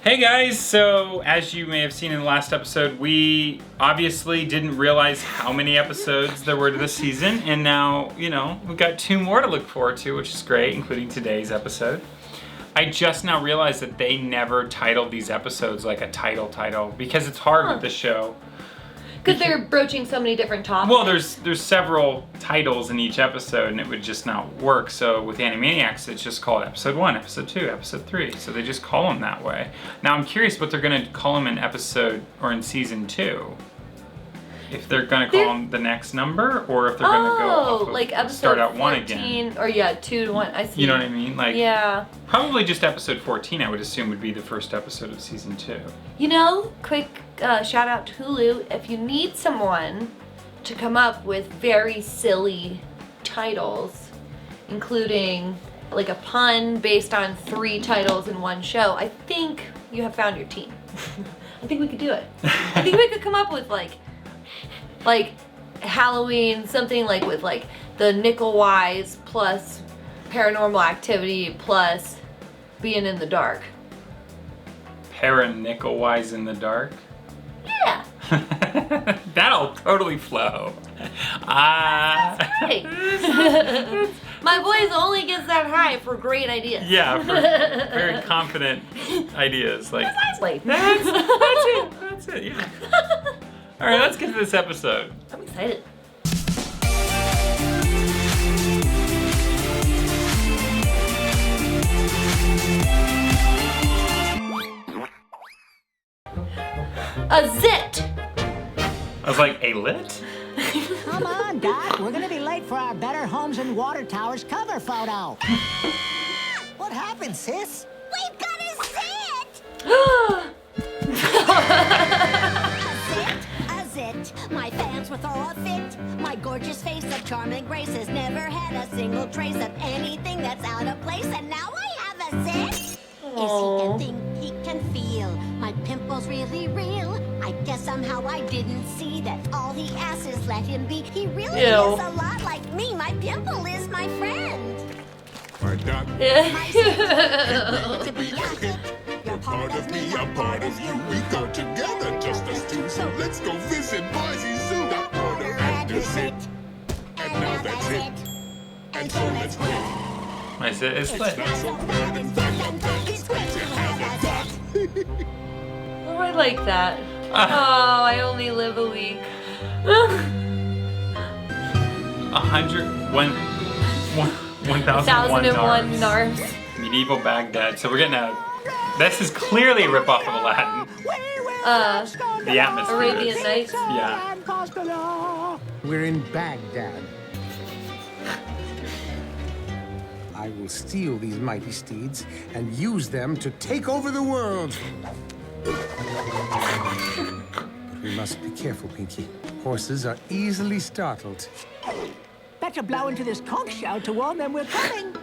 Hey guys, so as you may have seen in the last episode, we obviously didn't realize how many episodes there were to this season, and now, you know, we've got 2 more to look forward to, which is great, including today's episode. I just now realized that they never titled these episodes like a title, because it's hard with the show. Because they're broaching so many different topics. Well, there's several titles in each episode, and it would just not work. So with Animaniacs, it's just called episode 1, episode 2, episode 3. So they just call them that way. Now I'm curious what they're gonna call them in episode or in season 2. If they're gonna call them the next number, or if they're gonna go off of, like episode start out 14, 1 again. Or yeah, 2 to 1. I see. You know what I mean? Like, yeah. Probably just episode 14, I would assume, would be the first episode of season 2. You know, quick shout out to Hulu. If you need someone to come up with very silly titles, including like a pun based on 3 titles in one show, I think you have found your team. I think we could do it. I think we could come up with like Halloween, something like with like the Nickel Wise plus Paranormal Activity plus being in the dark. Nickel Wise in the dark? Yeah. That'll totally flow. That's right. My voice only gets that high for great ideas. Yeah, for very confident ideas. Like, Precisely. That's it, yeah. All right, let's get to this episode. I'm excited. A zit! I was like, a lit? Come on, Doc. We're gonna be late for our Better Homes and Water Towers cover photo. What happened, sis? We've got a zit! A zit. My fans will throw a fit. My gorgeous face of charming grace has never had a single trace of anything that's out of place, and now I have a zit. Is he can think, he can feel. My pimple's really real. I guess somehow I didn't see that all he asks is let him be. He really is a lot like me. My pimple is my friend. My doc. My zit. To be a zit. You're part of me, I'm part of you. We go together just as two. So let's go visit Boise Zoo. The order and the zit. And now that's it. And so let's quit. My zit is lit. Not so bad, in fact, I'm glad it's great to have a zit. Oh, I like that. Oh, I only live a week. 1001 Narfs. Medieval Baghdad. So we're getting a... This is clearly a ripoff of Aladdin. The atmosphere. Arabian Nights. Yeah. We're in Baghdad. I will steal these mighty steeds and use them to take over the world. But we must be careful, Pinky. Horses are easily startled. Better blow into this conch shell to warn them we're coming.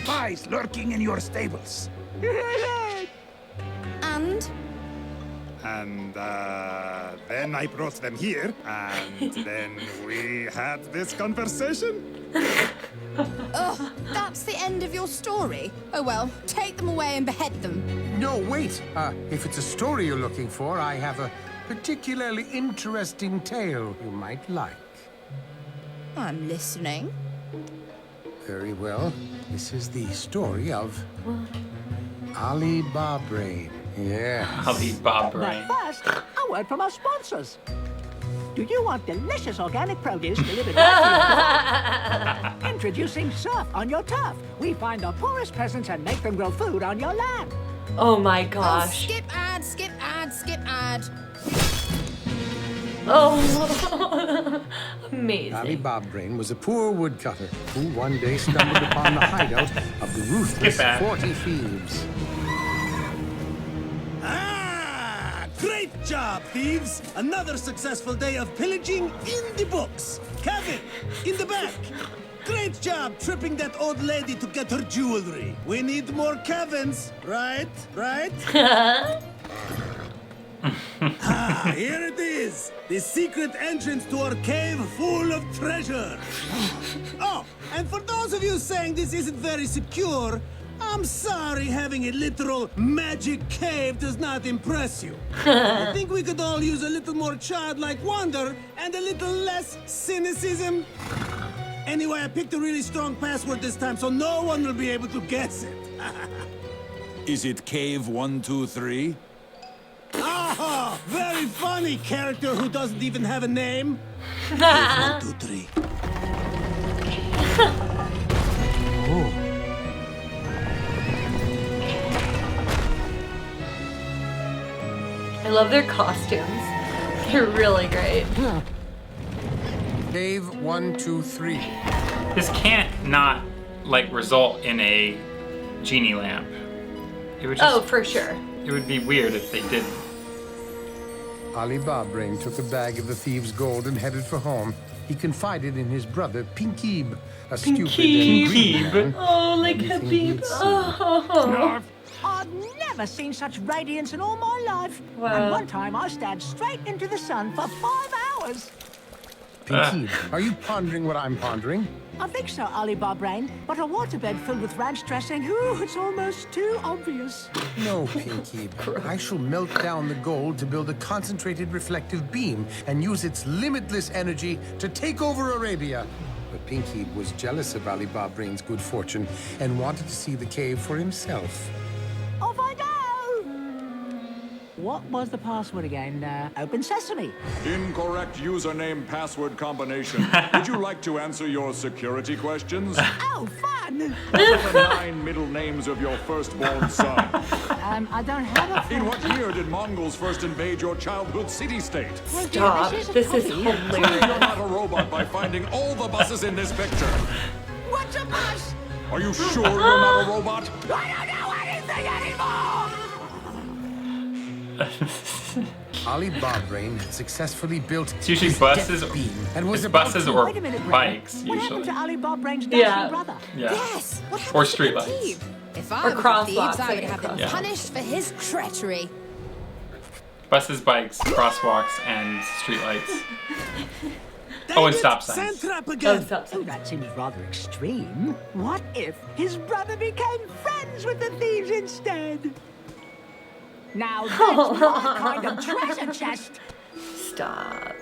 Spies lurking in your stables. And? Then I brought them here, and then we had this conversation. Oh, that's the end of your story? Oh well, take them away and behead them. No, wait. If it's a story you're looking for, I have a particularly interesting tale you might like. I'm listening. Very well. This is the story of Ali Barbrain. Yes. Ali Barbrain. But first, a word from our sponsors. Do you want delicious organic produce delivered right to your door? Introducing Surf on Your Turf. We find the poorest peasants and make them grow food on your land. Oh my Oh, gosh. skip ad, skip ad, skip ad. Oh, amazing. Ali Barbrain was a poor woodcutter who one day stumbled upon the hideout of the ruthless Skip that. 40 thieves. Great job, thieves! Another successful day of pillaging in the books. Kevin, in the back. Great job tripping that old lady to get her jewelry. We need more Kevins, right? Right? Ah, here it is! The secret entrance to our cave full of treasure! Oh, and for those of you saying this isn't very secure, I'm sorry having a literal magic cave does not impress you. I think we could all use a little more childlike wonder and a little less cynicism. Anyway, I picked a really strong password this time, so no one will be able to guess it. Is it Cave 123? Oh, very funny character who doesn't even have a name. Cave 123. I love their costumes. They're really great. Cave 123. This can't not like result in a genie lamp. It would just, Oh, for sure. It would be weird if they didn't. Ali Barbrain took a bag of the thieves' gold and headed for home. He confided in his brother, Pinkeeb, a stupid and greedy man. Oh, like Habib. Oh. I've never seen such radiance in all my life. Wow. And one time I stared straight into the sun for 5 hours. Pinkeeb, are you pondering what I'm pondering? I think so, Ali Barbrain. But a waterbed filled with ranch dressing, ooh, it's almost too obvious. No, Pinkeeb. I shall melt down the gold to build a concentrated reflective beam and use its limitless energy to take over Arabia. But Pinkeeb was jealous of Ali Barbrain's good fortune and wanted to see the cave for himself. Off I go! What was the password again? Open sesame. Incorrect username password combination. Would you like to answer your security questions? Oh, fun! What are the 9 middle names of your firstborn son? I don't have a... In what year did Mongols first invade your childhood city-state? Stop. This is You're hilarious. not a robot by finding all the buses in this picture. What's a bus? Are you sure you're not a robot? I don't know anything anymore! Ali Barbrain had successfully built It's usually his buses, death beam and was it's about buses to... or Wait a minute, Brain. bikes What happened usually. to Ali Barbrain's Yeah. dashing brother? Yeah. Yes. What happened Or to streetlights. Pinkeeb? If I Or were the crosswalks, thieves, I like would a have them crosswalk. punished for his treachery. Buses, bikes, crosswalks, and streetlights. Oh, and stop signs. Sand trap Oh, again. stop. Oh, that seems rather extreme. What if his brother became friends with the thieves instead? Now that's my kind of treasure chest. Stop.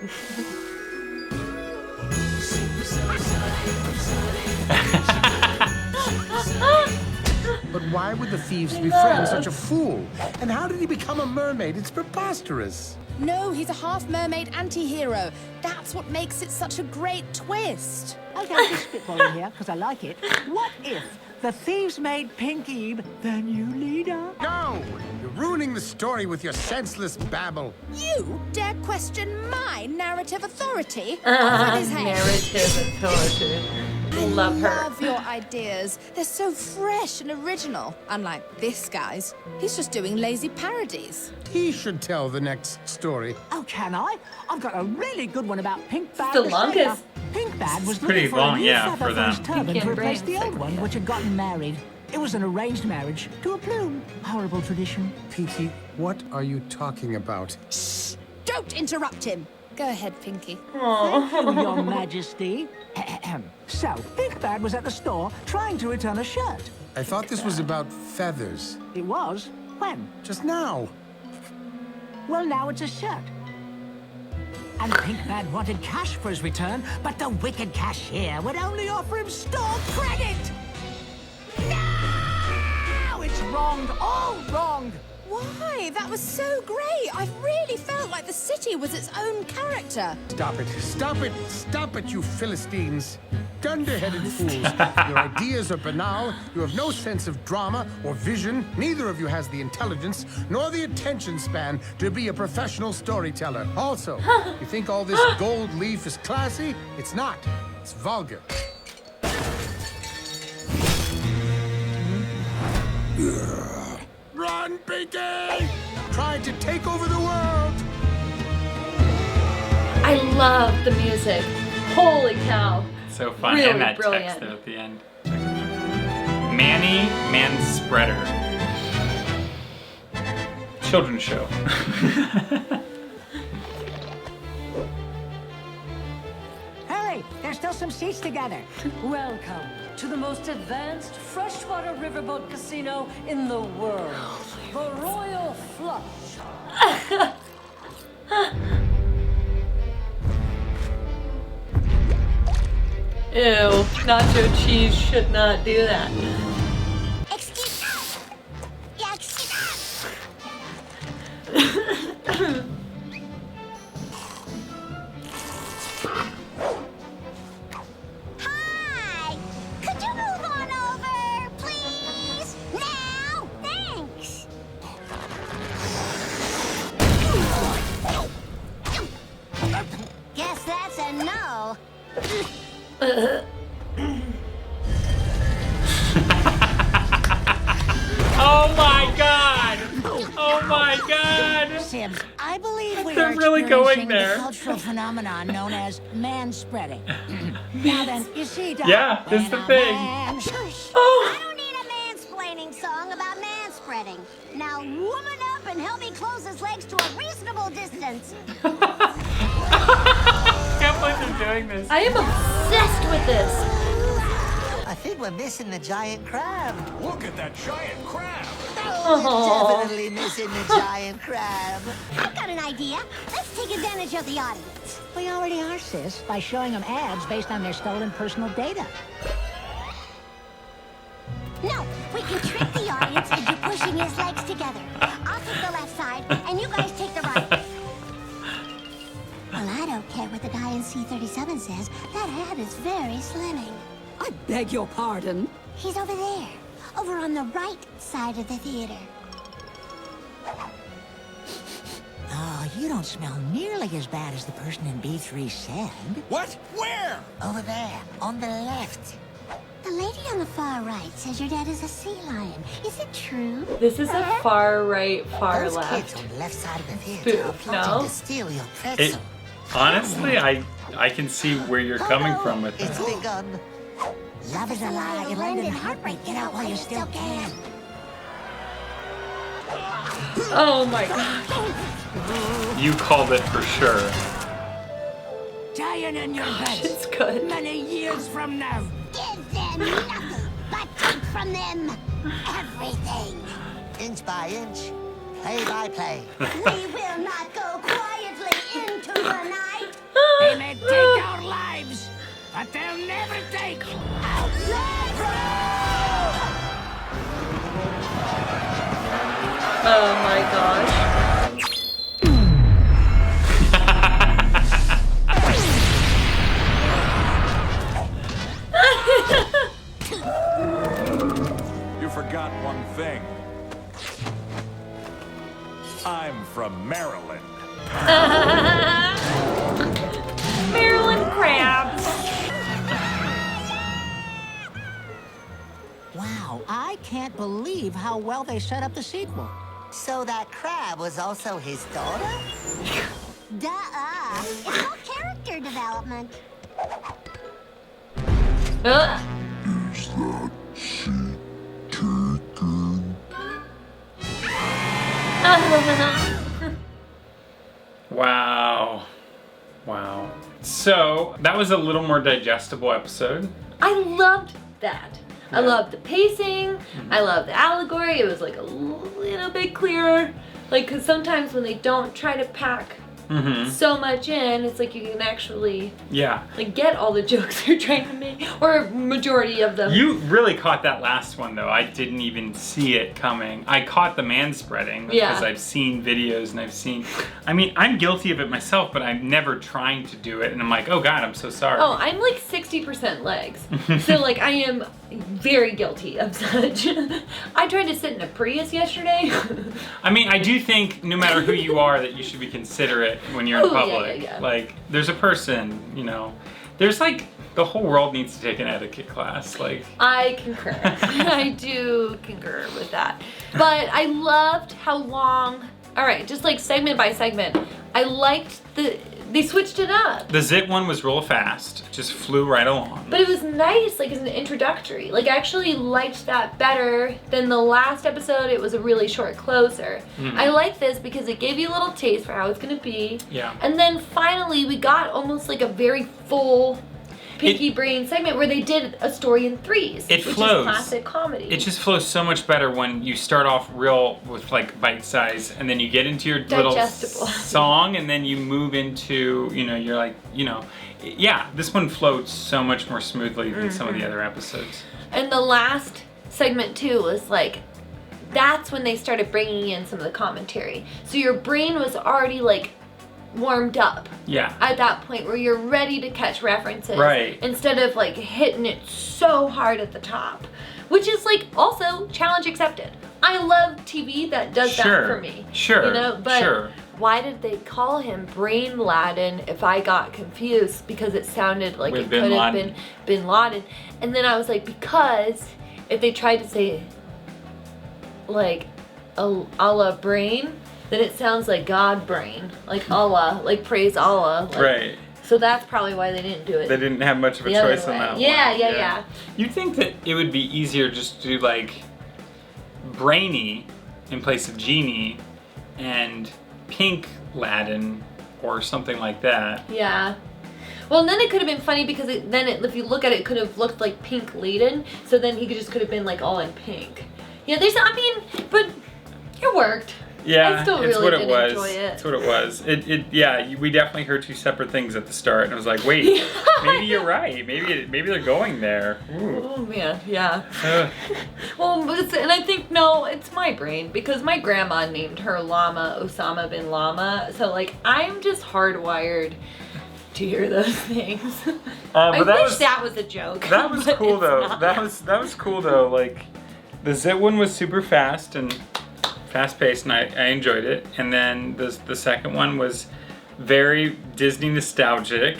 But why would the thieves befriend such a fool? And how did he become a mermaid? It's preposterous. No, he's a half-mermaid anti-hero. That's what makes it such a great twist. Okay, I'm just spitballing here, because I like it. What if the thieves made Pinkeeb the new leader? No! You're ruining the story with your senseless babble. You dare question my narrative authority? Off with his head. Narrative authority. I Love her. love your ideas. They're so fresh and original. Unlike this guy's. He's just doing lazy parodies. He should tell the next story. Oh, can I? I've got a really good one about Pinkbad The the longest. sailor. Pinkbad was pretty looking for long, a new yeah, feather for them. his turban Pinky to and replace the Brain's old like one, that. which had gotten married. It was an arranged marriage to a plume. Horrible tradition. Pinky, what are you talking about? Shh! Don't interrupt him. Go ahead, Pinky. Thank you, Your Majesty. So, Pinkbad was at the store trying to return a shirt. I thought this was about feathers. It was. When? Just now. Well, now it's a shirt. And Pinkbad wanted cash for his return, but the wicked cashier would only offer him store credit. No! It's wronged, all wronged. Why? That was so great. I really felt like the city was its own character. Stop it. Stop it. Stop it, you Philistines. Dunder-headed fools. Your ideas are banal. You have no sense of drama or vision. Neither of you has the intelligence nor the attention span to be a professional storyteller. Also, you think all this gold leaf is classy? It's not. It's vulgar. Run, Pinky! Trying to take over the world! I love the music. Holy cow. So fun. Really And that brilliant. text there at the end. Manny Manspreader. children's show. Hurry, there's still some seats together. Welcome to the most advanced freshwater riverboat casino in the world. The Royal Flush. Ew, nacho cheese should not do that. Excuse me. Yeah, excuse Hi! Could you move on over, please? Now? Thanks! Guess that's a no. Oh my god! Oh my god! Sims, I believe we They're are really going experiencing there. the cultural phenomenon known as manspreading. Now then, you see, Doc, Yeah, this is the when a thing. man- Shush! Oh. I don't need a mansplaining song about manspreading. Now woman up and help me close his legs to a reasonable distance. Can't believe they're doing this. I am obsessed with this. I think we're missing the giant crab. Look at that giant crab. Oh, we're definitely missing the giant crab. I've got an idea. Let's take advantage of the audience. We already are, sis, by showing them ads based on their stolen personal data. No, we can trick the audience into pushing his legs together. I'll take the left side, and you guys take the right. Well, I don't care what the guy in C-37 says. That ad is very slimming. I beg your pardon. He's over there, over on the right side of the theater. Oh, you don't smell nearly as bad as the person in B3 said. What? Where? Over there, on the left. The lady on the far right says your dad is a sea lion. Is it true? This is a far right, far Those left. kids on the left side of the theater are Spoof, plotting no? to steal your pretzel. Honestly, I can see where you're coming from with It's this. begun. Love is a lie. It'll end in heartbreak. Get out while you still can. Oh my god. You called it for sure. Dying in your bed. It's good. Many years from now. Give them nothing, but take from them everything. Inch by inch, play by play. We will not go quietly into the night. They may take our lives, but they'll never take our Oh my gosh. You forgot one thing. I'm from Maryland. Maryland crabs. Wow, I can't believe how well they set up the sequel. So that crab was also his daughter? Duh. It's all character development. Wow. Wow. So, that was a little more digestible episode. I loved that. I loved the pacing. I loved the allegory. It was like a little bit clearer. Like, because sometimes when they don't try to pack so much in, it's like you can actually like get all the jokes they're trying to make, or majority of them. You really caught that last one though. I didn't even see it coming. I caught the manspreading because I've seen videos and I mean, I'm guilty of it myself, but I'm never trying to do it. And I'm like, oh God, I'm so sorry. Oh, I'm like 60% legs. So like I am very guilty of such. I tried to sit in a Prius yesterday. I mean, I do think no matter who you are that you should be considerate when you're in public. Yeah. Like, there's a person, you know, there's like, the whole world needs to take an etiquette class. Like, I concur. I do concur with that. But I loved how long, all right, just like segment by segment, I liked the They switched it up. The Zit one was real fast, just flew right along. But it was nice, like as an introductory. Like I actually liked that better than the last episode. It was a really short closer. I like this because it gave you a little taste for how it's gonna be. Yeah. And then finally we got almost like a very full Pinky Brain segment where they did a story in threes. It which flows. is classic comedy. It just flows so much better when you start off real with like bite size, and then you get into your little song, and then you move into, you know, you're like, you know, yeah, this one flowed so much more smoothly than some of the other episodes. And the last segment too was like, that's when they started bringing in some of the commentary. So your brain was already like warmed up. Yeah. At that point where you're ready to catch references. Right. Instead of like hitting it so hard at the top. Which is like also challenge accepted. I love TV that does that for me. Sure. You know, but why did they call him Brain Laden if I got confused? Because it sounded like it could have been Bin Laden. And then I was like, because if they tried to say like a la brain, then it sounds like God brain, like Allah, like praise Allah. Like, right. So that's probably why they didn't do it. They didn't have much of a choice on that one. Yeah. You'd think that it would be easier just to do like Brainy in place of Genie and Pink Laden or something like that. Yeah. Well, and then it could have been funny because if you look at it, it could have looked like Pink Laden. So then he could have been like all in pink. Yeah, but it worked. Yeah, I still it's really what it did was. enjoy it. It's what it was. Yeah, we definitely heard two separate things at the start, and I was like, wait, maybe you're right. Maybe they're going there. Ooh. Oh man, yeah. Well, and I think no, it's my brain because my grandma named her llama Osama bin Llama, so like I'm just hardwired to hear those things. I wish that was a joke. That was cool though. That was cool though. Like the Zit one was super fast and fast-paced, and I enjoyed it. And then the second one was very Disney nostalgic,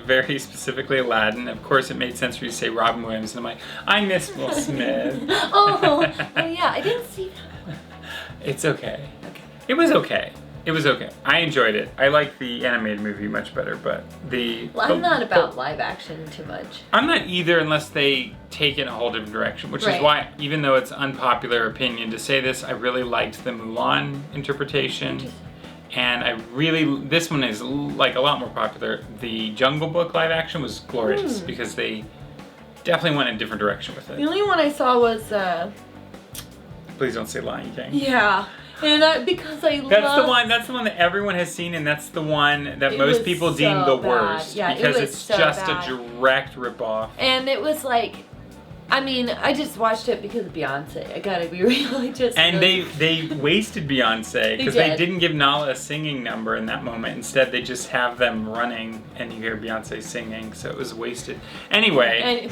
very specifically Aladdin. Of course, it made sense for you to say Robin Williams, and I'm like, I miss Will Smith. oh yeah, I didn't see that. It's okay. It was okay. It was okay. I enjoyed it. I like the animated movie much better, but I'm not about live action too much. I'm not either unless they take it in a whole different direction, which is why, even though it's unpopular opinion to say this, I really liked the Mulan interpretation. And this one is like a lot more popular. The Jungle Book live action was glorious because they definitely went in a different direction with it. The only one I saw was Please don't say Lion King. Yeah. And because that's the one that everyone has seen, and that's the one that most people deem the worst. Yeah, because it's just a direct ripoff. And it was like, I mean, I just watched it because of Beyonce. I gotta be real. They wasted Beyonce because they didn't give Nala a singing number in that moment. Instead, they just have them running, and you hear Beyonce singing, so it was wasted. Anyway,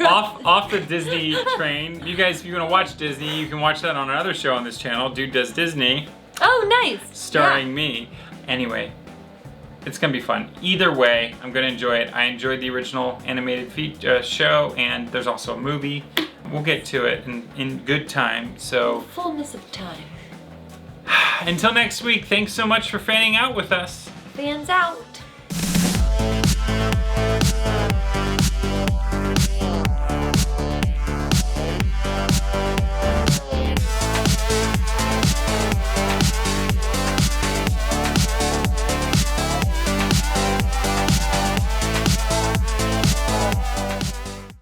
off the Disney train. You guys, if you want to watch Disney, you can watch that on another show on this channel. Dude Does Disney. Oh, nice. Starring me. Anyway. It's gonna be fun. Either way, I'm gonna enjoy it. I enjoyed the original animated show, and there's also a movie. We'll get to it in good time. So, fullness of time. Until next week, thanks so much for fanning out with us. Fans out.